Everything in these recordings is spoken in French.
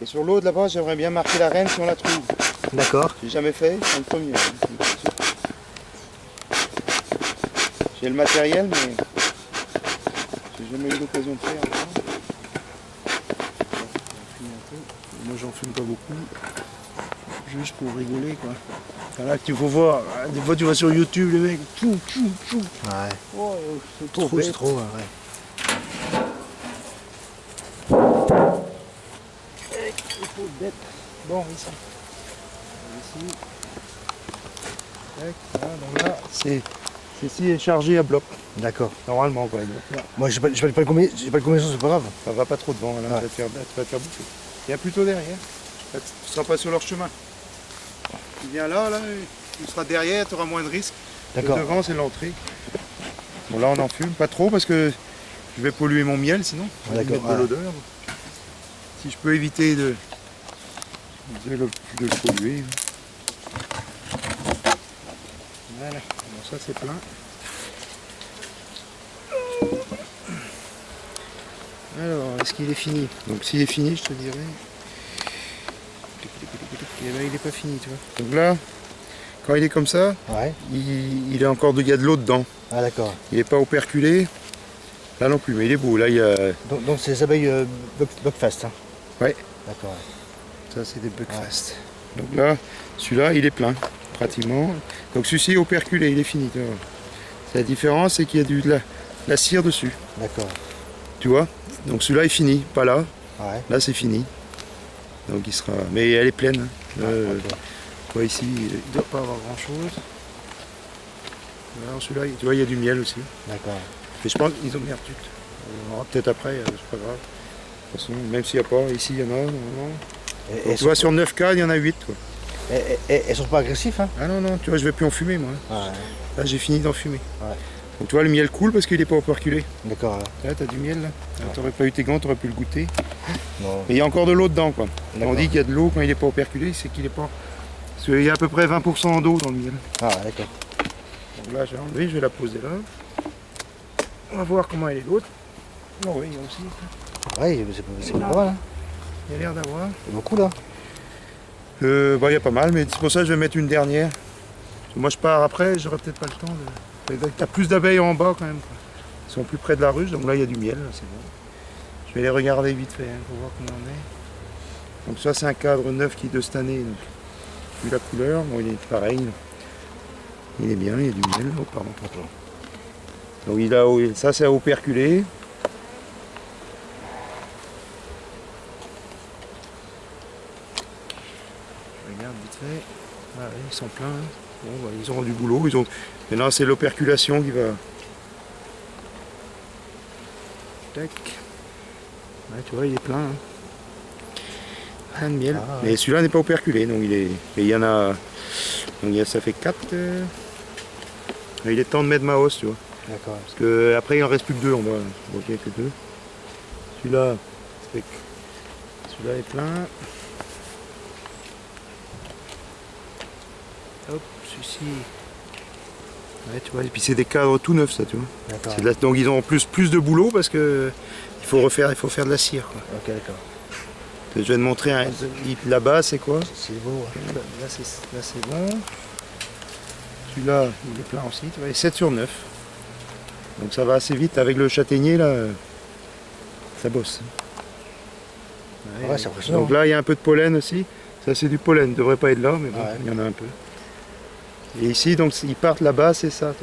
Et sur l'autre là-bas, j'aimerais bien marquer la reine si on la trouve. D'accord. J'ai jamais fait, c'est le premier. J'ai le matériel, mais j'ai jamais eu l'occasion de faire. Moi, j'en fume pas beaucoup, juste pour rigoler, quoi. Là, tu faut voir, des fois tu vas sur YouTube, les mecs, tchou. Ouais. Oh, c'est Trop, trop c'est bête. trop, ouais. C'est trop bête. Bon, ici. Tac, voilà, donc là, ceci est chargé à bloc, D'accord. normalement, quoi. Donc, là, Moi, j'ai pas le combinaison, c'est pas grave. ça va pas trop devant, là, Ouais. tu vas te faire bouffer. Viens plutôt derrière. Là, tu seras pas sur leur chemin. Tu viens là, tu seras derrière, tu auras moins de risques. D'accord. Devant, c'est l'entrée. Bon, là, on en fume, pas trop, parce que je vais polluer mon miel, sinon. Je vais D'accord, mettre de ouais. l'odeur. Si je peux éviter de le polluer. Voilà, bon, ça c'est plein. Alors, est-ce qu'il est fini? Donc s'il est fini, je te dirai. Et là, il n'est pas fini, tu vois. Donc là, quand il est comme ça, Ouais. il est encore il y a de l'eau dedans. Ah, d'accord. Il n'est pas operculé. Là non plus, mais il est beau. Là, il y a... Donc c'est les abeilles Buckfast. Hein. Ouais, D'accord. ça c'est des Buckfast. Donc là, celui-là, il est plein, pratiquement. Donc celui-ci est operculé, il est fini. Tu vois. La différence, c'est qu'il y a de la cire dessus. D'accord. Tu vois? Donc celui-là est fini, pas là. Ouais. Là c'est fini. Donc il sera. Mais elle est pleine. Hein. Ok. Toi ici, il ne doit pas avoir grand chose. Alors celui-là, tu vois, il y a du miel aussi. D'accord. Mais je pense qu'ils ont merde tout. On aura peut-être après, c'est pas grave. De toute façon, même s'il n'y a pas, ici il y en a, normalement. Et, Donc, tu vois, sur 9 cas, il y en a 8. Quoi. elles sont pas agressifs, hein? Ah non, non, tu vois, je vais plus en fumer moi. Ouais. Là j'ai fini d'en fumer. Ouais. Donc tu vois, le miel coule parce qu'il n'est pas operculé. D'accord. Là, t'as du miel là. T'aurais pas eu tes gants, t'aurais pu le goûter. Non. Mais il y a encore de l'eau dedans quoi. D'accord. On dit qu'il y a de l'eau quand il n'est pas operculé, c'est qu'il n'est pas. Parce qu'il y a à peu près 20% d'eau dans le miel. Ah, d'accord. Donc là j'ai enlevé, je vais la poser là. On va voir comment elle est l'autre. Oh oui, il y a aussi. Ouais, c'est pas mal, hein? Il y a l'air d'avoir. Il y a beaucoup, là. Bah, il y a pas mal, mais c'est pour ça que je vais mettre une dernière. Moi je pars après, j'aurai peut-être pas le temps de. T'as plus d'abeilles en bas quand même. Quoi. Ils sont plus près de la ruche, donc là il y a du miel, c'est bon. Je vais les regarder vite fait hein, pour voir comment on est. Donc ça c'est un cadre neuf qui est de cette année. Donc. Vu la couleur, bon il est pareil. Il est bien, il y a du miel. Oh pardon. Donc il a, ça c'est à operculer. Je regarde vite fait. Ah, ouais, ils sont pleins. Hein. Bon, bah, ils ont du boulot. Maintenant c'est l'operculation qui va. Tac. Ouais, tu vois, il est plein. Hein. Plein de miel. Ah, ouais. Mais celui-là n'est pas operculé, donc il est. Et il y en a. Donc ça fait 4. Il est temps de mettre ma hausse, tu vois. D'accord. Parce que après il en reste plus que 2 en bas. Ok, il n'y a que 2. Celui-là, celui-là est plein. Hop, celui-ci. Ouais, tu vois, et puis c'est des cadres tout neufs, ça, tu vois. D'accord. Donc ils ont en plus de boulot parce que il faut faire de la cire. Quoi. Ok, d'accord. Je vais te montrer là-bas, c'est quoi? C'est beau, hein. Là c'est bon. Celui-là, il est plein aussi, tu vois, et 7 sur 9. Donc ça va assez vite avec le châtaignier là. Ça bosse. Ouais, c'est impressionnant. Donc là il y a un peu de pollen aussi. Ça c'est du pollen, il devrait pas être là, mais bon, Ouais. il y en a un peu. Et ici donc ils partent là-bas, c'est ça.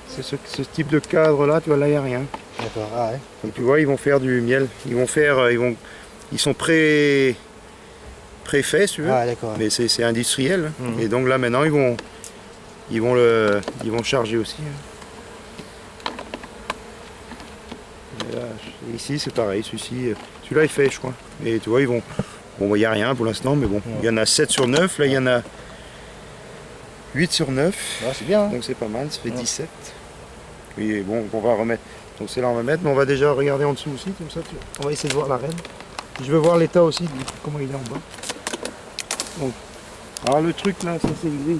C'est ce type de cadre là, tu vois, là il n'y a rien. D'accord, ah ouais. Donc tu vois, ils vont faire du miel. Ils sont préfaits si tu veux. Ah, d'accord. Mais c'est industriel. Hein. Mhm. Et donc là maintenant ils vont charger aussi. Hein. Et là, ici c'est pareil, celui-là est fait je crois. Et tu vois ils vont. Bon il n'y a rien pour l'instant, mais bon. Il y en a 7 sur 9, là il y en a 8 sur 9. Ouais, c'est bien, hein. Donc c'est pas mal, ça fait 17. Oui bon on va remettre. Donc c'est là on va mettre, mais on va déjà regarder en dessous aussi, comme ça on va essayer de voir la reine. Je veux voir l'état aussi, comment il est en bas. Donc, alors le truc là, ça c'est le gris.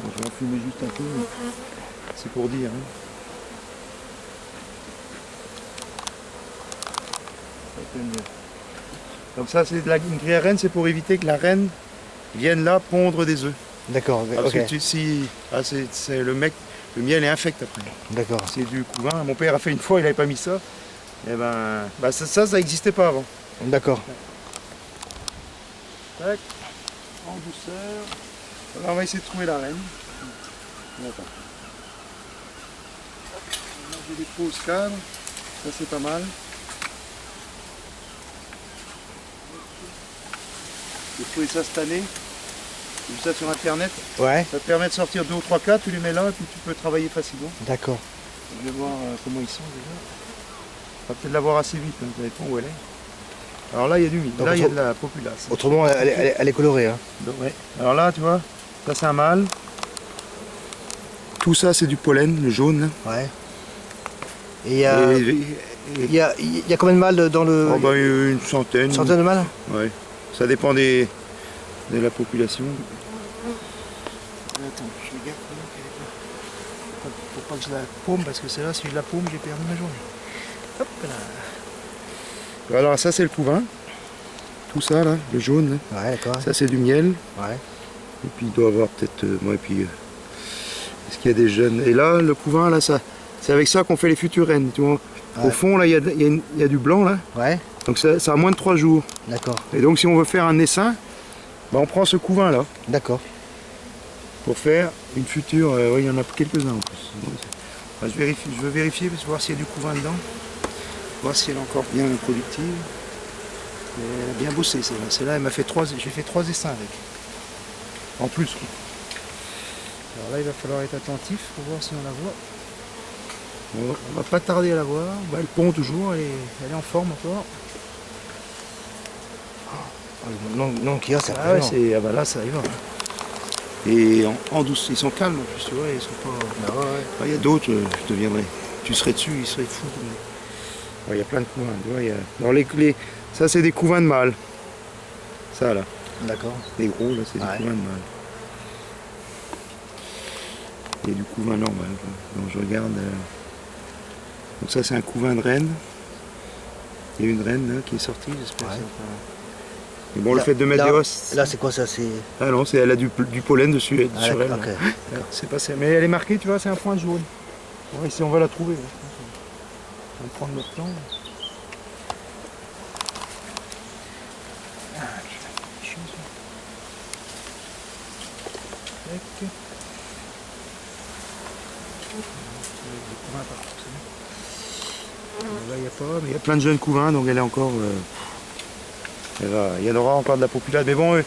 Bon, je vais en fumer juste un peu, c'est pour dire. Hein. Pas la peine Donc ça, c'est de une grille à reine, c'est pour éviter que la reine vienne là pondre des œufs. D'accord, Parce ok. que c'est le miel est infect après. D'accord. C'est du couvain. Mon père a fait une fois, il n'avait pas mis ça. Et ben, ça n'existait pas avant. D'accord. Tac, en douceur. Là, on va essayer de trouver la reine. Attends. Là, j'ai des fausses cadres. Ça, c'est pas mal. J'ai trouvé ça cette année. J'ai vu ça sur internet. Ouais. Ça te permet de sortir 2 ou 3 cadres, tu les mets là et puis tu peux travailler facilement. D'accord. Je vais voir comment ils sont déjà. On va peut-être la voir assez vite, hein, ça dépend où elle est. Alors là, il y a du mille. Donc, Là, il y a de la populace. Autrement, elle est colorée. Hein. Donc, ouais. Alors là, tu vois, ça c'est un mâle. Tout ça, c'est du pollen, le jaune. Ouais. Et il y a combien de mâles dans le... Oh, bah, une centaine. Une centaine de mâles? Ouais. Ça dépend de la population. Attends, je regarde. Faut pas que je la paume parce que celle-là, si je la paume, j'ai perdu ma journée. Hop là. Alors ça, c'est le couvain. Tout ça là, le jaune. Là. Ouais, d'accord. Ça, c'est du miel. Ouais. Et puis il doit y avoir peut-être. Et puis est-ce qu'il y a des jeunes? Et là, le couvain, là, ça, c'est avec ça qu'on fait les futures reines. Tu vois. Ouais. Au fond, là, il y a du blanc là. Ouais. Donc ça a moins de 3 jours. D'accord. Et donc si on veut faire un essaim, bah, on prend ce couvain là D'accord. pour faire une future. Oui, il y en a quelques-uns en plus. Enfin, je veux vérifier pour voir s'il y a du couvain dedans. Voir si elle est encore bien productive. Mais elle a bien bossé celle-là. Celle-là, elle m'a fait 3. J'ai fait 3 essaims avec. En plus. Quoi. Alors là, il va falloir être attentif pour voir si on la voit. On va pas tarder à la voir. Bah, elle pond toujours, elle est en forme encore. Non, qu'il y a, c'est Ah ouais, impressionnant. bah là, ça y va. Hein. Et en douce, ils sont calmes en plus, tu vois, ils sont pas. Ah ouais. Il y a d'autres, je deviendrais. Tu serais dessus, ils seraient fous. Il y a plein de couvains, tu vois. Ça, c'est des couvains de mâles. Ça là, D'accord. les gros là, c'est des Ouais. couvains de mâles. Il y a du couvain normal. Quoi. Donc je regarde. Donc ça, c'est un couvain de reine. Il y a une reine là, qui est sortie, j'espère. Ouais. Mais bon, le fait de mettre des os. Là, c'est quoi ça? C'est... Ah non, elle a du pollen dessus Ah, sur elle. d'accord, là. ok. Ouais, c'est pas ça. Mais elle est marquée, tu vois, c'est un point jaune. Ouais, si on va la trouver. Là. On va prendre notre temps. Ah, putain, chiant, ça. Tac. Des couvains partout, c'est bon. Là, il n'y a pas, mais il y a plein de jeunes couvains, donc elle est encore. Il y en aura encore de la population. Mais bon,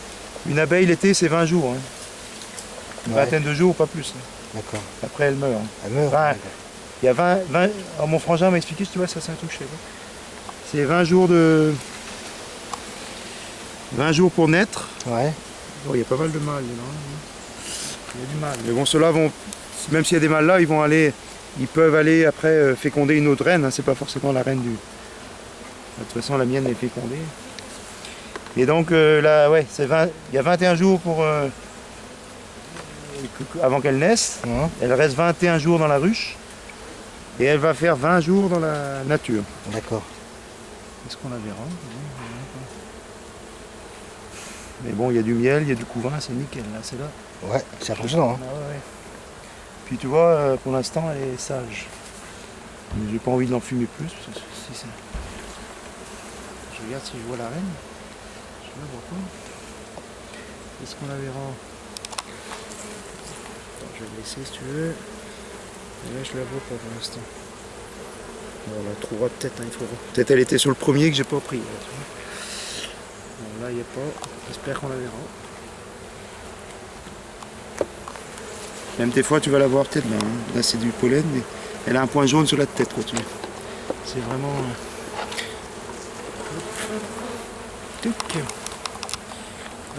une abeille l'été, c'est 20 jours. Hein. Une Ouais. vingtaine de jours, pas plus. Hein. D'accord. Après, elle meurt. Hein. Elle meurt. Ouais. D'accord. Il y a 20. Alors, mon frangin m'a expliqué, tu vois, ça c'est un truc, je sais pas. C'est 20 jours 20 jours pour naître. Ouais. Bon, il y a pas mal de mâles dedans. Hein. Il y a du mâle. Mais bon, ceux-là vont. Même s'il y a des mâles là, ils peuvent aller après féconder une autre reine. Hein. C'est pas forcément la reine du. De toute façon, la mienne est fécondée. Et donc là, ouais, il y a 21 jours pour. Avant qu'elle naisse. Hein. Elle reste 21 jours dans la ruche. Et elle va faire 20 jours dans la nature. D'accord. Est-ce qu'on la verra? Mais bon, il y a du miel, il y a du couvain, c'est nickel, là, c'est là. Ouais, c'est impressionnant. Hein. Ah ouais. Puis tu vois, pour l'instant, elle est sage. Mais j'ai pas envie de l'enfumer plus. Parce que si ça... Je regarde si je vois la reine. Je la vois pas. Est-ce qu'on la verra? Attends, je vais la laisser si tu veux. Et là, je la vois pas pour l'instant. Bon, on la trouvera peut-être, hein, il faudra. Peut-être elle était sur le premier que j'ai pas pris. Là, tu vois. Bon, là, il n'y a pas. J'espère qu'on la verra. Même des fois, tu vas la voir peut-être là. Hein. Là, c'est du pollen, mais elle a un point jaune sur la tête, quoi, tu vois. C'est vraiment. Tic.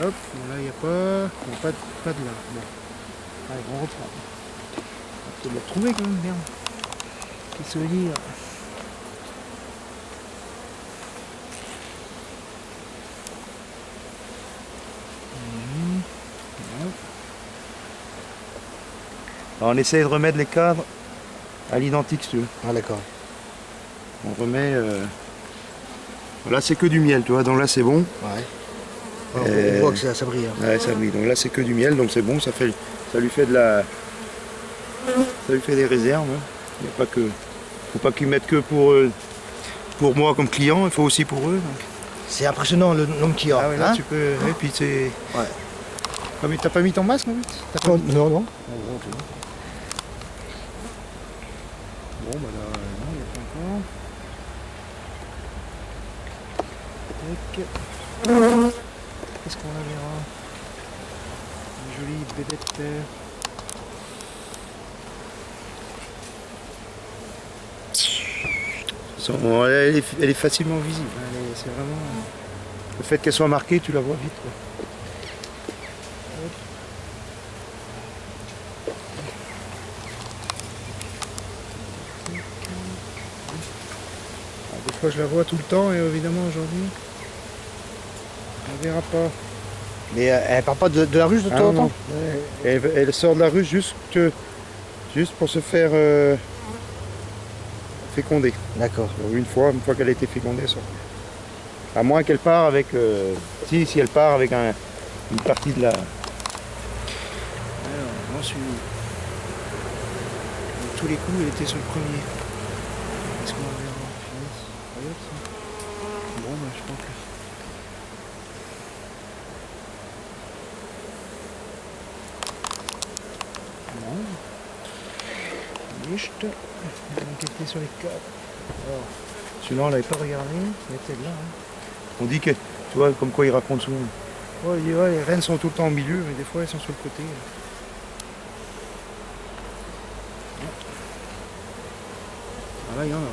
Hop, bon, là, il n'y a pas. Bon, pas de là. Bon. Allez, on reprend. On va peut-être la trouver quand même, merde. Qu'est-ce que ça veut dire? Alors, on essaye de remettre les cadres à l'identique, si tu veux. Ah, d'accord. On remet. Là c'est que du miel, tu vois, donc là c'est bon. Ouais. On voit que ça brille. Hein. Ouais, ça brille. Donc là c'est que du miel, donc c'est bon, ça lui fait de la. Ça lui fait des réserves. Hein. Il n'y a pas que. Faut pas qu'ils mettent que pour moi comme client, il faut aussi pour eux. Donc. C'est impressionnant le nombre qu'il y a. Ah ouais, là hein, tu peux. Et puis c'est. Ouais. Ah, mais t'as pas mis ton masque en fait? Non, non, non. Bon bah là, non, il n'y a pas encore. Tac. Qu'est-ce qu'on a verra? Une jolie bébête. Bon, elle est facilement visible. C'est vraiment. Le fait qu'elle soit marquée, tu la vois vite. Quoi. Alors, des fois je la vois tout le temps et évidemment aujourd'hui on verra pas. Mais elle part pas de la ruche de temps en temps? Elle sort de la ruche juste pour se faire féconder. D'accord. Donc, une fois qu'elle a été fécondée, elle sort. À moins qu'elle part avec. Si elle part avec une partie de la. Alors, j'en suis. Tous les coups, elle était sur le premier. Est-ce qu'on va verra? Incroyable ça. Bon, bah, je pense que. Non. Juste. Donc, elle était sur les 4. Alors, celui-là, on l'avait pas regardé. Il était là. Hein. On dit que, tu vois, comme quoi il raconte souvent. Ouais, il dit, ouais, les rennes sont tout le temps au milieu, mais des fois elles sont sur le côté. Ah là, il y en a, là,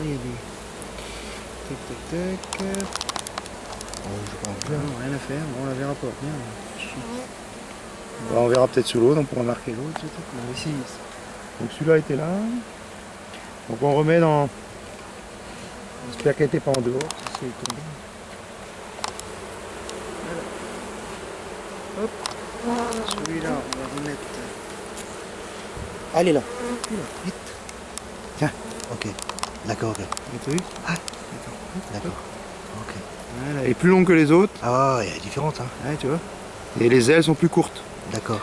il y a des. Tac, tac, tac. Non, rien à faire, bon, on la verra pas. Bien. Bon, on verra peut-être sous l'eau, donc on pourra marquer l'eau, etc. Non, ici. Donc celui-là était là. Donc on remet dans. J'espère qu'elle n'était pas en dehors, si c'est tombé. Hop, celui-là, on va remettre. Allez là. Vite. Tiens. Ok. D'accord, ok. T'as vu? Ah. D'accord. Ok. Voilà, elle est plus longue que les autres. Ah, elle est différente, hein. Ouais, tu vois. Et les ailes sont plus courtes. D'accord.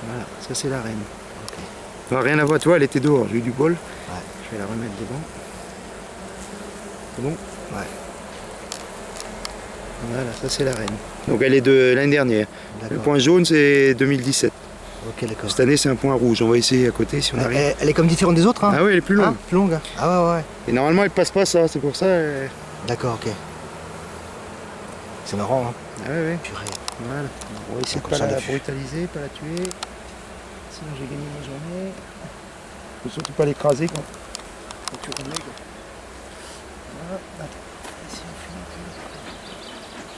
Voilà, ça c'est la reine. Ok. Enfin, rien à voir, tu vois, elle était dehors, j'ai eu du bol. Ouais. Je vais la remettre devant. C'est bon? Ouais. Voilà, ça c'est la reine. Donc elle est de l'année dernière. Le point jaune c'est 2017. Ok, d'accord. Cette année c'est un point rouge. On va essayer à côté si on arrive. Elle est comme différente des autres, hein? Ah oui, elle est plus longue. Plus longue. Ah ouais, ouais. Et normalement elle passe pas ça, c'est pour ça. D'accord, ok. C'est marrant, hein? Ah ouais, ouais. Purée. Voilà. On va essayer de Comme pas ça, la l'affût. brutaliser, pas la tuer. Sinon j'ai gagné ma journée. Faut surtout pas l'écraser quand tu remets. Voilà. Attends. Ici on fait un peu.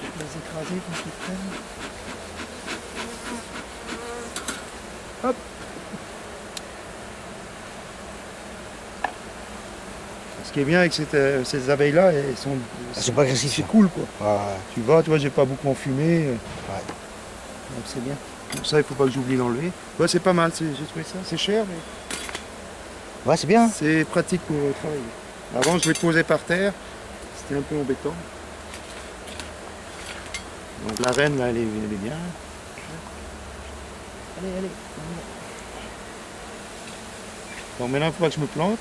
Je vais les écraser quand ils prennent. Hop. Ce qui est bien avec ces abeilles-là, elles sont pas agressives. C'est cool quoi. Ouais. Tu vois, j'ai pas beaucoup enfumé. Donc c'est bien. Pour ça, il faut pas que j'oublie d'enlever. Ouais, c'est pas mal, j'ai trouvé ça. C'est cher, mais Ouais, c'est bien. c'est pratique pour travailler. Avant, je les posais par terre. C'était un peu embêtant. Donc la reine, là, elle est bien. Allez. Donc maintenant, il faudra que je me plante.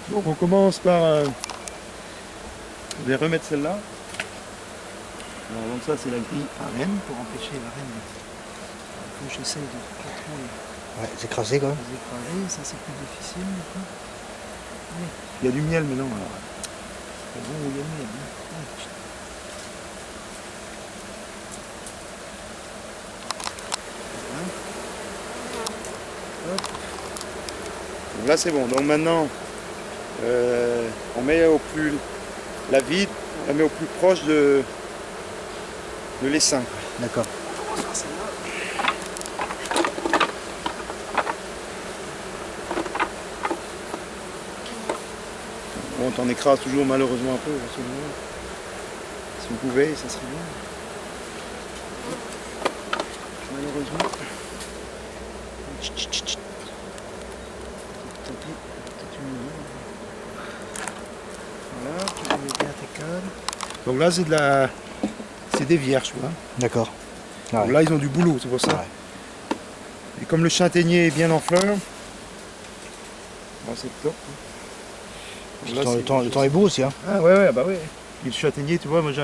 Donc on commence par... je vais remettre celle-là. Alors, donc ça, c'est la grille à reine, pour empêcher la reine. Il faut que j'essaye de pas trop Ouais, c'est écrasé quand même. les écraser. Ça, c'est plus difficile. Allez. Il y a du miel maintenant. Alors. C'est bon où il y a du miel. Hein. Hop. Donc là c'est bon. Donc maintenant on met au plus la vide, on la met au plus proche de l'essaim. D'accord. Bon, t'en écrases toujours malheureusement un peu. Si on pouvait, ça serait bien. Malheureusement. Voilà, tu mets bien Donc là, c'est des vierges, tu vois. D'accord. Ah Donc ouais. là, ils ont du boulot, c'est pour ça. Ouais. Et comme le châtaignier est bien en fleurs, bah, c'est top. Donc là, Le temps est beau aussi. Hein. Ah ouais, bah ouais. Et le châtaignier, tu vois, moi j'en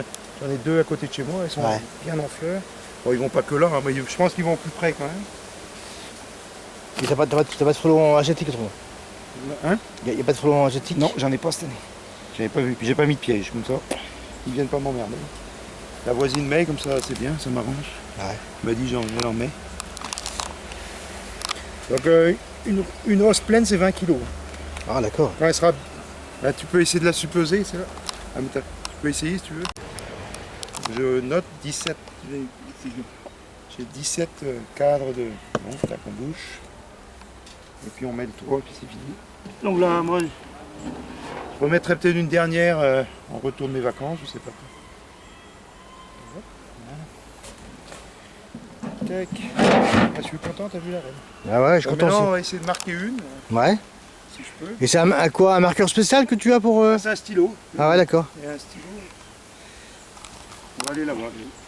ai 2 à côté de chez moi, ils sont Ouais. bien en fleurs. Bon, ils vont pas que là, hein, mais je pense qu'ils vont plus près quand même. Et t'as pas de frelons asiatiques, trop. Hein? Y a pas de frelons asiatiques? Non, j'en ai pas cette année. J'avais pas vu, puis j'ai pas mis de piège, comme ça. Ils viennent pas m'emmerder. La voisine met, comme ça, c'est bien, ça m'arrange. Ouais. Elle m'a dit, elle en met. Donc, une hausse pleine, c'est 20 kilos. Ah d'accord. Quand elle sera. Là, tu peux essayer de la supposer, c'est là. Ah, mais tu peux essayer si tu veux. Je note 17. J'ai 17 cadres de. Bon, tac, on bouche. Et puis on met le 3, puis c'est fini. Donc là, moi, je remettrai peut-être une dernière en retour de mes vacances, je sais pas. Voilà. Tac. Ah, je suis content, t'as vu la reine. Ah ouais, je suis Donc content maintenant, on aussi. va essayer de marquer une, Ouais. si je peux. Et c'est un marqueur spécial que tu as pour... C'est un stylo. Ah ouais, d'accord. Et un stylo. On va aller là-bas.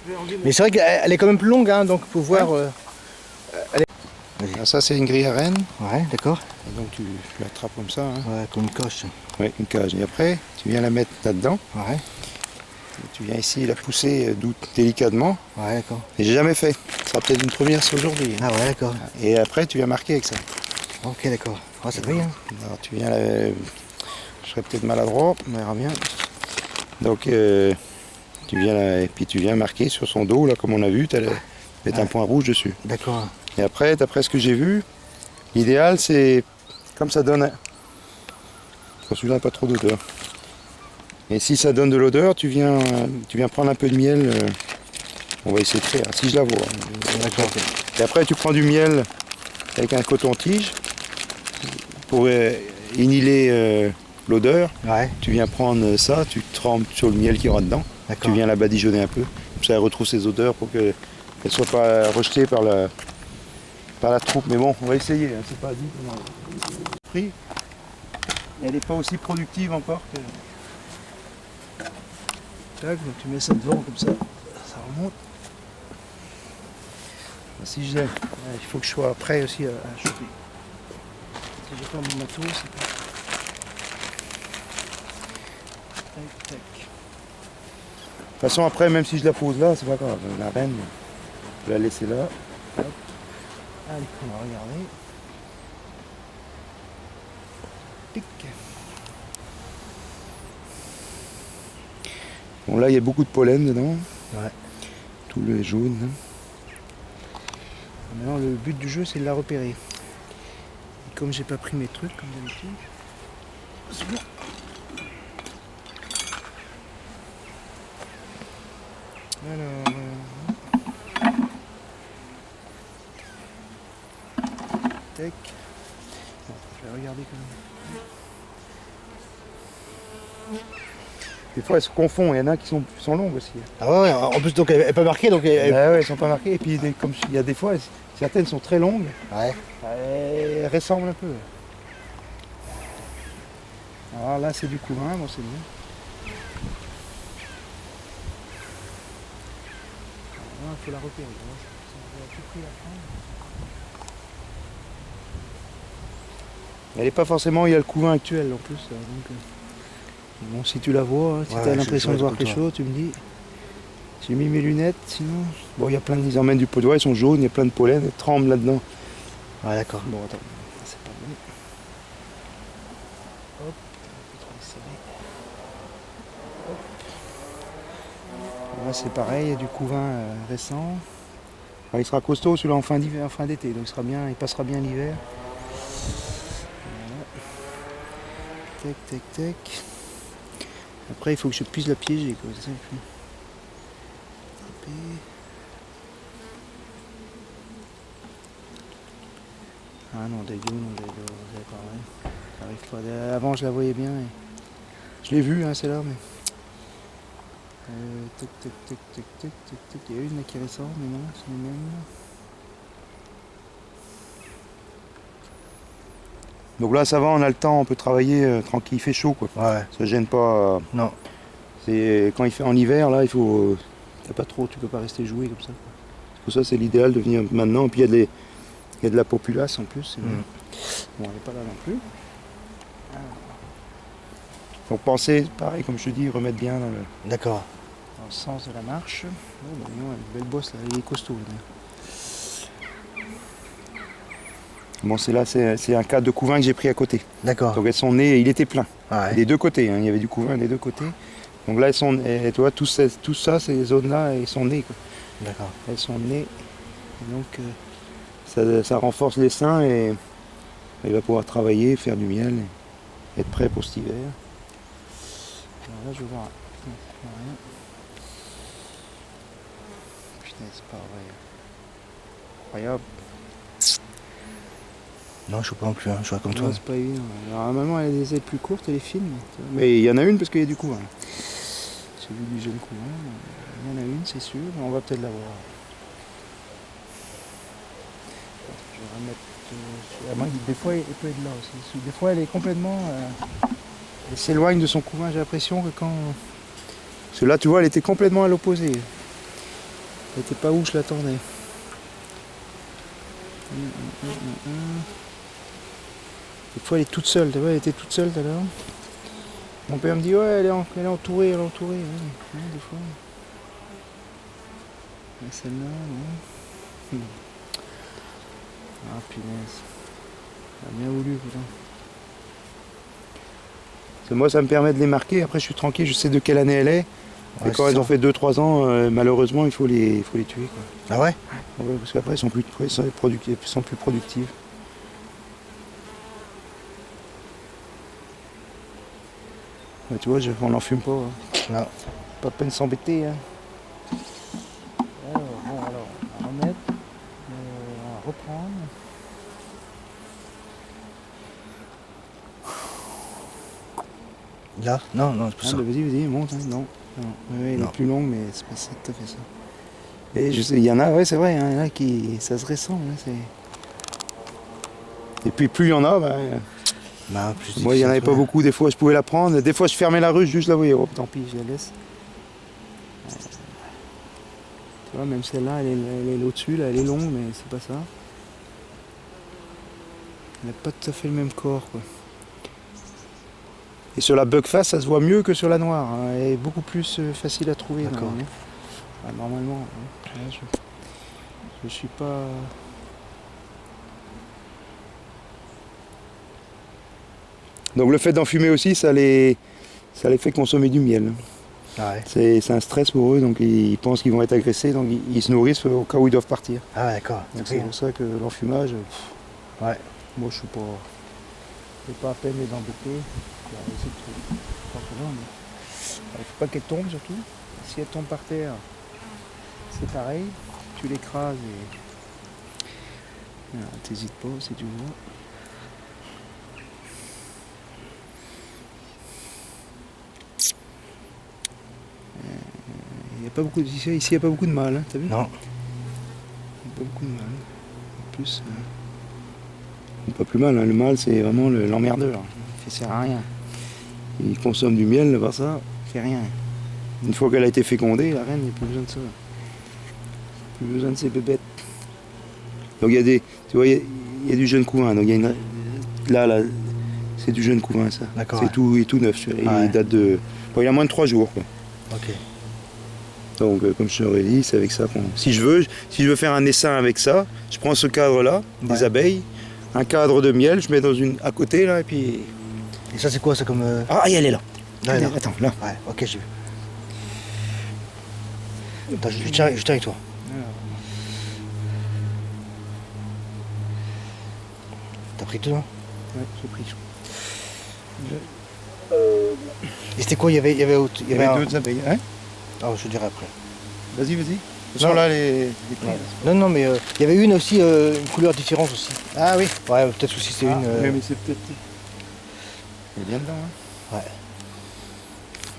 Je vais enlever mon- Mais c'est vrai qu'elle est quand même plus longue, hein, donc faut voir... Ah, ça, c'est une grille à reine. Ouais, d'accord. Et donc tu l'attrapes comme ça. Hein. Ouais, comme une coche. Ouais, une cage. Et après, tu viens la mettre là-dedans. Ouais. Et tu viens ici la pousser délicatement. Ouais, d'accord. Et j'ai jamais fait. Ça sera peut-être une première c'est aujourd'hui. Hein. Ah ouais, d'accord. Et après, tu viens marquer avec ça. Ok, d'accord. Ah, c'est vrai, hein. Alors, tu viens je serais peut-être maladroit, on verra bien. Donc, tu viens et puis tu viens marquer sur son dos, là, comme on a vu, tu as mettre un point rouge dessus. D'accord. Et après, d'après ce que j'ai vu, l'idéal, c'est comme ça donne. Quand celui-là n'a pas trop d'odeur. Et si ça donne de l'odeur, tu viens prendre un peu de miel. On va essayer de faire, si je la vois. D'accord. Et après, tu prends du miel avec un coton-tige pour inhaler l'odeur. Ouais, Tu viens prendre ça, tu trempes sur le miel qui aura dedans. d'accord. Tu viens la badigeonner un peu. Comme ça, elle retrouve ses odeurs pour qu'elle ne soit pas rejetée par la troupe. Mais bon, on va essayer. Hein. C'est pas dit comment. Pris. Elle n'est pas aussi productive encore que. Tac, donc tu mets ça devant comme ça remonte. Si j'ai, il faut que je sois prêt aussi à choper. Si j'ai pas mon matos, c'est pas. Tac, tac. De toute façon, après, même si je la pose là, c'est pas grave. La reine, je vais la laisser là. Hop. Allez, on va regarder. Tic. Bon, là, il y a beaucoup de pollen dedans. Ouais. Tout le jaune. Là. Maintenant, le but du jeu, c'est de la repérer. Et comme j'ai pas pris mes trucs, comme d'habitude. C'est bon. Alors. Tac. Bon, je vais regarder quand même. Des fois, elles se confondent. Il y en a qui sont longues aussi. Ah ouais, en plus, donc elle est pas marquée, donc elle... Ah ouais, elles sont pas marquées. Et puis, comme il y a des fois, certaines sont très longues. Ouais. Elles ressemblent un peu. Alors là, c'est du couvain, bon, c'est bien. Il faut la repérer. On a tout pris la fin. Elle n'est pas forcément, il y a le couvain actuel en plus. Donc, bon, si tu la vois, si Ouais, tu as je l'impression de suis voir avec quelque toi. chose, tu me dis. J'ai mis mes lunettes, sinon. Bon, il y a plein de. Ils emmènent du pot de doigt, ils sont jaunes, il y a plein de pollen, elles tremblent là-dedans. Ouais, d'accord. Bon, attends, c'est pas bon. Hop, un peu trop serré. Hop. Là, c'est pareil, il y a du couvain récent. Alors, il sera costaud celui-là en fin d'été, donc il sera bien, il passera bien l'hiver. Voilà. Tac, tac, tac. Après, il faut que je puisse la piéger, quoi. C'est ça, il faut attraper. Ah non, des dunes, c'est pareil. Ça arrive pas. Avant, je la voyais bien. Je l'ai vue, hein, celle-là, mais. Tac, tac, tac, tac, tac, tac, tac. Il y a une là qui ressort, mais non, c'est les mêmes. Donc là, ça va, on a le temps, on peut travailler tranquille, il fait chaud, quoi. Ouais. Ça gêne pas. Non. C'est quand il fait en hiver, là, il faut. T'as pas trop, tu peux pas rester jouer comme ça. C'est pour ça c'est l'idéal de venir maintenant. Et puis il y a de la populace en plus. Mm. Bon, elle n'est pas là non plus. Donc pensez, pareil, comme je te dis, remettre bien D'accord. dans le sens de la marche. Oh, bah, non, une belle bosse là, il est costaud. Là. Bon, c'est là, c'est un cadre de couvain que j'ai pris à côté. D'accord. Donc elles sont nées, il était plein. Ah ouais. Des deux côtés, hein, il y avait du couvain des deux côtés. Donc là, elles sont, et, tu vois, tout ça, ces zones-là, elles sont nées. Quoi. D'accord. Elles sont nées. Et donc ça renforce les seins et il va pouvoir travailler, faire du miel et être prêt pour cet hiver. Alors là, je vois rien. Putain, c'est pas vrai. Incroyable. Non, je ne pas non plus, hein. Je vois comme toi. Non, c'est pas évident. Alors, normalement, elle a des ailes plus courtes, elle est fine. Mais il y en a une parce qu'il y a du couvain. Celui du jeune couvain, il y en a une, c'est sûr. On va peut-être la voir. Je vais remettre. Des fois, elle peut être là aussi. Des fois, elle est complètement. Elle s'éloigne de son couvain. J'ai l'impression que quand. Parce que là, tu vois, elle était complètement à l'opposé. Elle n'était pas où je l'attendais. Des fois, elle est toute seule. Tu vois, elle était toute seule tout à l'heure. Mon père me dit, ouais, elle est entourée, Ouais, des fois. Et celle-là, non. Ah, punaise. Elle a bien voulu, putain. Parce que moi, ça me permet de les marquer. Après, je suis tranquille, je sais de quelle année elle est. Ouais, et quand elles ont fait 2-3 ans, malheureusement, il faut les tuer. Quoi. Ah ouais? Ouais, parce qu'après, elles sont plus productives. Ouais, tu vois, on n'en fume pas. Hein. Non. Pas de peine de s'embêter. Hein. Alors, bon, alors, on va remettre. On va reprendre. Là? Non, non, c'est pas ça. Bah, vas-y, monte. Hein. Non. Ouais, elle Non. est plus longue, mais c'est pas ça tout à fait ça. Et je sais, il y en a, ouais, c'est vrai, hein, il y en a qui. Ça se ressemble. Hein, et puis plus il y en a, Bah, plus moi il n'y en avait pas ouais. beaucoup, des fois je pouvais la prendre, des fois je fermais la ruche, juste la voyais, oh, tant pis, je la laisse. Tu vois, même celle-là, elle est au-dessus, là, elle est longue, mais c'est pas ça. Elle n'a pas tout à fait le même corps, quoi. Et sur la bugface, ça se voit mieux que sur la noire, hein, elle est beaucoup plus facile à trouver. D'accord. Normalement, hein. Là, je suis pas... Donc le fait d'enfumer aussi, ça les fait consommer du miel. Ah ouais. C'est un stress pour eux, donc ils pensent qu'ils vont être agressés, donc ils se nourrissent au cas où ils doivent partir. Ah ouais, d'accord. Donc c'est pour ça que l'enfumage, Ouais. moi je suis pas... C'est pas à peine les embêter. Il faut pas qu'elle tombe surtout. Si elle tombe par terre, c'est pareil. Tu l'écrases et... T'hésites pas si tu vois. Il y a pas beaucoup ici, il n'y a pas beaucoup de mâles, hein, t'as vu? Non. Il n'y a pas beaucoup de mâles. En plus, pas plus mal, hein, le mâle c'est vraiment l'emmerdeur. Il ne sert à rien. Il consomme du miel, par ça, il fait rien. Une fois qu'elle a été fécondée, la reine, il n'y a plus besoin de ça. Plus besoin de ces bébêtes. Donc il y a des. Tu vois, il y a du jeune couvain. Donc il y a une. Là, c'est du jeune couvain ça. D'accord. C'est tout, il est tout neuf. Il date de. Bon, il y a moins de 3 jours. Quoi. Ok. Donc comme je t'aurais dit, c'est avec ça qu'on. Si je veux faire un essaim avec ça, je prends ce cadre-là, des abeilles, un cadre de miel, je mets dans une à côté là et puis. Et ça c'est quoi, c'est comme. Ah, elle est là. Là, là. Attends, là. Ouais, ok, j'ai vu. Attends, je tiens avec toi. T'as pris tout, non? Ouais, j'ai pris. Et c'était quoi? Il y avait deux abeilles. Hein? Ah, je te dirai après. Vas-y. Ce sont là les Non, mais il y avait une aussi, une couleur différente aussi. Ah oui. Ouais, peut-être aussi c'est une. Mais c'est peut-être. Il est bien dedans, hein. Ouais.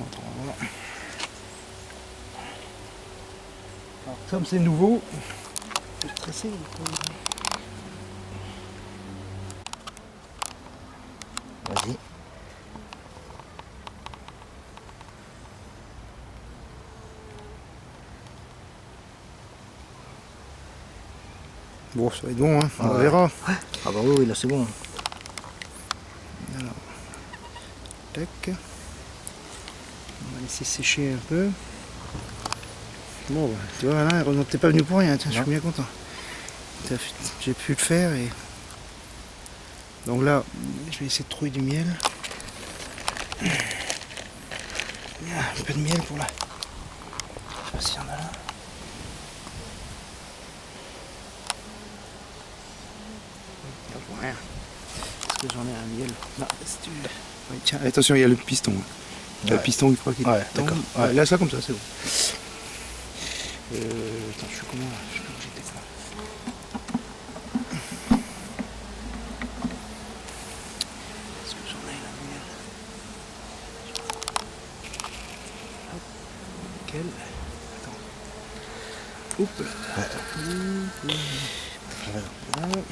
Attends, voilà. Alors, comme c'est nouveau, je suis stressé. Vas-y. Bon, ça va être bon, hein. On Ouais. verra. Ah bah oui, là c'est bon. Alors, tac. On va laisser sécher un peu. Bon, bah, tu vois, là, heureusement que t'es pas venu pour rien, tiens, je suis bien content. J'ai pu le faire et... Donc là, je vais essayer de trouver du miel. Un peu de miel pour là. Je sais pas s'il y en a là. Je vois rien. Est-ce que j'en ai un miel? Non, si tu... Oui, tiens, attention, il y a le piston. Il y a le piston, il faut qu'il Ouais, tombe. d'accord. Ouais, là, ça comme ça, c'est bon. Attends, je suis comment là? Je sais pas où j'étais ça. Est-ce que j'en ai la miel? Hop, nickel. Attends. Oups là. Voilà.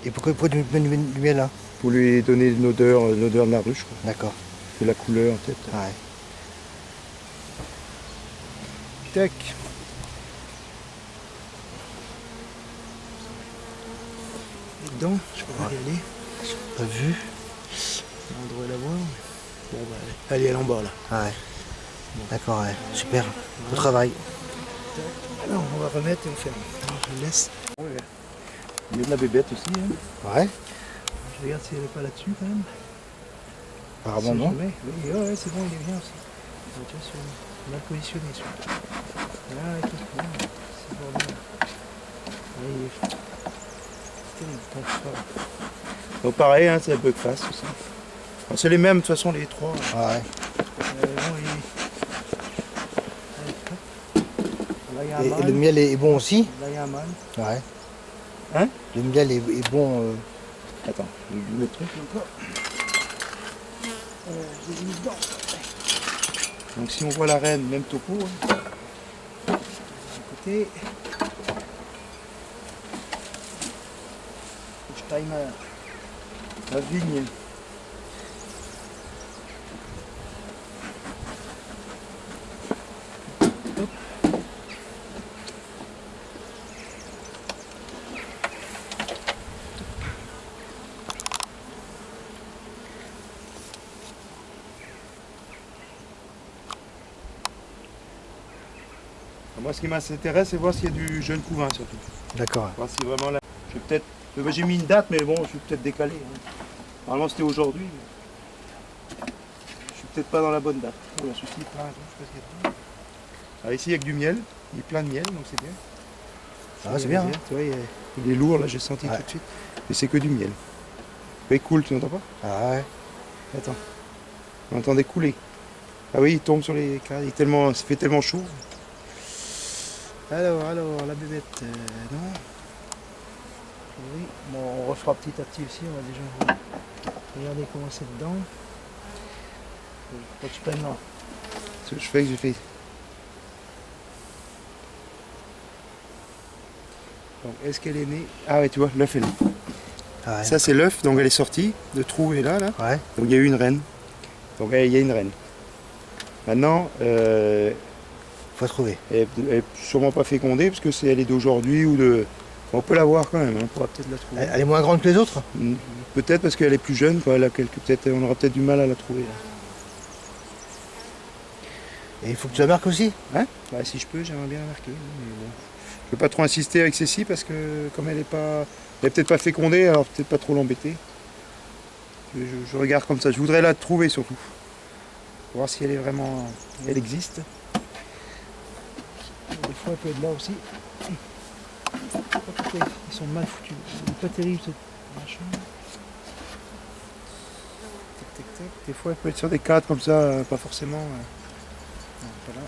Et pourquoi tu mets du miel là? Pour lui donner l'odeur de la ruche, quoi. D'accord. De la couleur, peut-être. Ouais. Tac. Dedans, je peux pas y aller. Pas vu? On devrait la voir. Bon, bah, elle est en bas là. Ouais. D'accord, ouais. Super. Bon travail. Alors, on va remettre et on ferme. Je laisse. Il y a de la bébête aussi. Hein. Ouais. Je regarde si elle n'est pas là-dessus quand même. Apparemment Si non. jamais. Oui, ouais, c'est bon, il est bien aussi. Donc, tu vois, mal positionné celui-là. Là, écoute, là, c'est bon. Oui, c'est terrible. Donc, ça va. Donc pareil, hein, c'est un bug face aussi. Enfin, c'est les mêmes de toute façon les trois. Ouais. Bon, là, il y a un Et mâle. le miel est bon aussi? Là, il y a un mâle. Ouais. Hein? Le miel est bon. Attends, je vais le truc encore. Je l'ai mis dedans. Donc si on voit la reine, même topo. Hein. D'un côté. Je taille ma vigne. Hop. Moi, ce qui m'intéresse, c'est voir s'il y a du jeune couvain surtout. D'accord. Voir si vraiment là. Je vais peut-être. J'ai mis une date, mais bon, je vais peut-être décaler. Hein. Normalement, c'était aujourd'hui. Je suis peut-être pas dans la bonne date. Oh, là, ceci, plein, je sais pas ce qu'il y a dedans. Alors, ici, il y a que du miel. Il est plein de miel, donc c'est bien. Ah, c'est bien. Hein. Tu vois, il est lourd, là, j'ai senti tout de suite. Et c'est que du miel. Il coule, tu n'entends pas? Ah ouais. Attends. On entendait couler. Ah oui, il tombe sur les cadres. Ça fait tellement chaud. Alors, la bébête, non. Oui, bon, on refera petit à petit aussi, on va déjà regarder comment c'est dedans. Faut que tu prennes là. Ce que je fais, que j'ai fait. Donc, est-ce qu'elle est née? Ah ouais, tu vois, l'œuf est là. Ah ouais. Ça, c'est l'œuf, donc elle est sortie. Le trou est là. Ouais. Donc il y a eu une reine. Donc il y a une reine. Maintenant, Faut trouver. elle n'est sûrement pas fécondée parce que elle est d'aujourd'hui ou de. On peut la voir quand même, hein, on pourra peut-être la trouver. Elle est moins grande que les autres? Peut-être parce qu'elle est plus jeune, quoi. Elle a on aura peut-être du mal à la trouver. Là. Et il faut que tu la marques aussi? Hein? Bah, si je peux, j'aimerais bien la marquer. Mais bon. Je ne veux pas trop insister avec celle-ci parce que comme elle est peut-être pas fécondée, alors peut-être pas trop l'embêter. Je regarde comme ça. Je voudrais la trouver surtout. Pour voir si elle est vraiment. Elle existe. Des fois, elle peut être là aussi. Ils sont mal foutus. C'est pas terrible ce machin. Tac, tac, tac. Des fois, elle peut être sur des cadres comme ça, pas forcément. Non, pas là.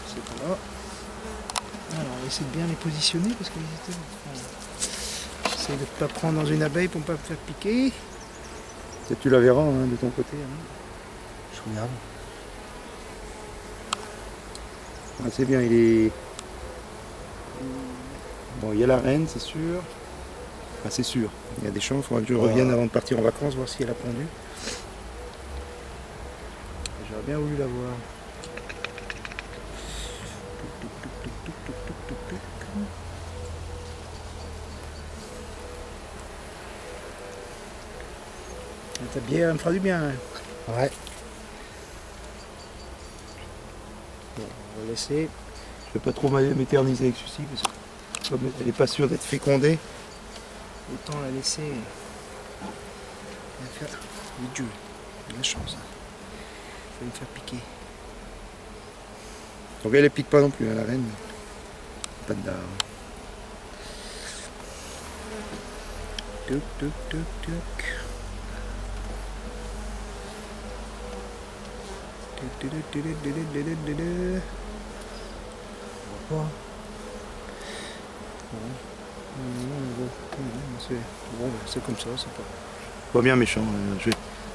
C'est pas là. Alors, on va essayer de bien les positionner parce qu'ils étaient. Voilà. J'essaie de ne pas prendre dans une abeille pour ne pas me faire piquer. Peut-être tu la verras hein, de ton côté. Hein. Je regarde. Ah, c'est bien, il est. Bon, il y a la reine, c'est sûr. Enfin, c'est sûr. Il y a des chances. Il faudra que je revienne avant de partir en vacances, voir si elle a pondu. J'aurais bien voulu la voir. Ta bière, elle me fera du bien. Hein. Ouais. Bon, on va laisser. Je vais pas trop m'éterniser avec ceci parce que comme elle n'est pas sûre d'être fécondée, autant la laisser. Elle va faire du Dieu. Il a de la chance. Hein. Ça va me faire piquer. Donc elle ne pique pas non plus, hein, la reine. Pas de dard. Tuc, tuc, tuc, tuc. C'est comme ça, c'est pas bien méchant.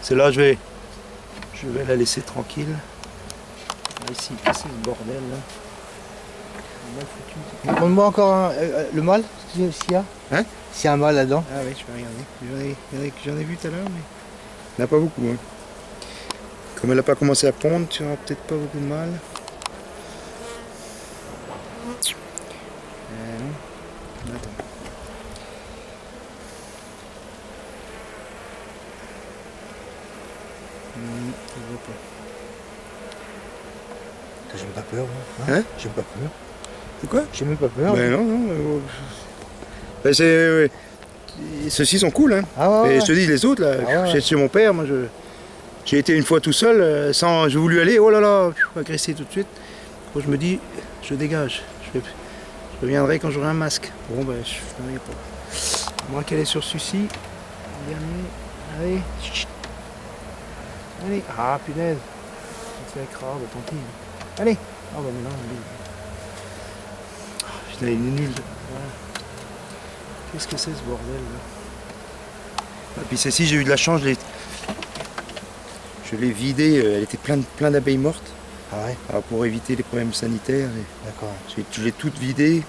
C'est là, je vais la laisser tranquille. Ici, c'est le bordel là. Mal foutu. Montre-moi encore le mâle, s'il y a. Hein? S'il y a un mâle là-dedans. Ah oui, je vais regarder. J'en ai vu tout à l'heure, mais il n'y en a pas beaucoup. Hein. Comme elle n'a pas commencé à pondre, tu n'auras peut-être pas beaucoup de mal. Non. Attends. Je vois pas. J'ai même pas peur, moi. Hein? J'ai même pas peur. C'est quoi? J'ai même pas peur. Ben non, non. Ben ceux-ci sont cool, hein. Ah ouais, Et je te dis, les autres, là, Ah ouais. chez mon père, moi, j'ai été une fois tout seul, j'ai voulu aller, oh là là, agresser tout de suite. Moi, je me dis, je dégage. Je reviendrai quand j'aurai un masque. Bon, ben, je ne reviens pas. Moi, qu'elle est sur celui-ci. Dernier. Allez. Chut. Allez. Ah, punaise. C'est la crabe, tant pis. Allez. Ah, ben maintenant, putain, il est nul. Ouais. Qu'est-ce que c'est ce bordel là? Et puis celle-ci, j'ai eu de la chance, je l'ai vidée, elle était plein d'abeilles mortes. Ah ouais. Alors pour éviter les problèmes sanitaires, D'accord. je l'ai toute vidée,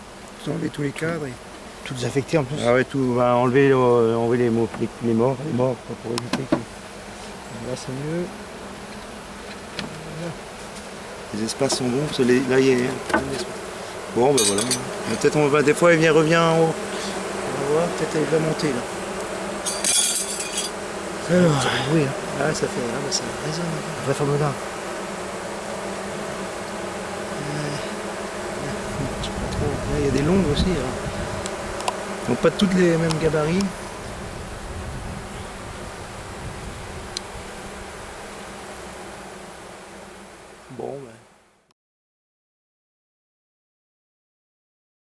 j'ai enlevé tous les cadres. Tout désaffecté en plus. Ah ouais, tout, on va enlever les morts, pour éviter que... Là c'est mieux. Voilà. Les espaces sont bons, parce que là il y a plein d'espace. Bon ben voilà. Peut-être des fois elle revient en haut. On va voir, peut-être elle va monter là. Alors, oui, hein. Ah, ça fait, ça résonne. Vrai fameux là. Je sais pas trop. Là, il y a des longues aussi. Là. Donc pas toutes les mêmes gabarits. Bon, ben.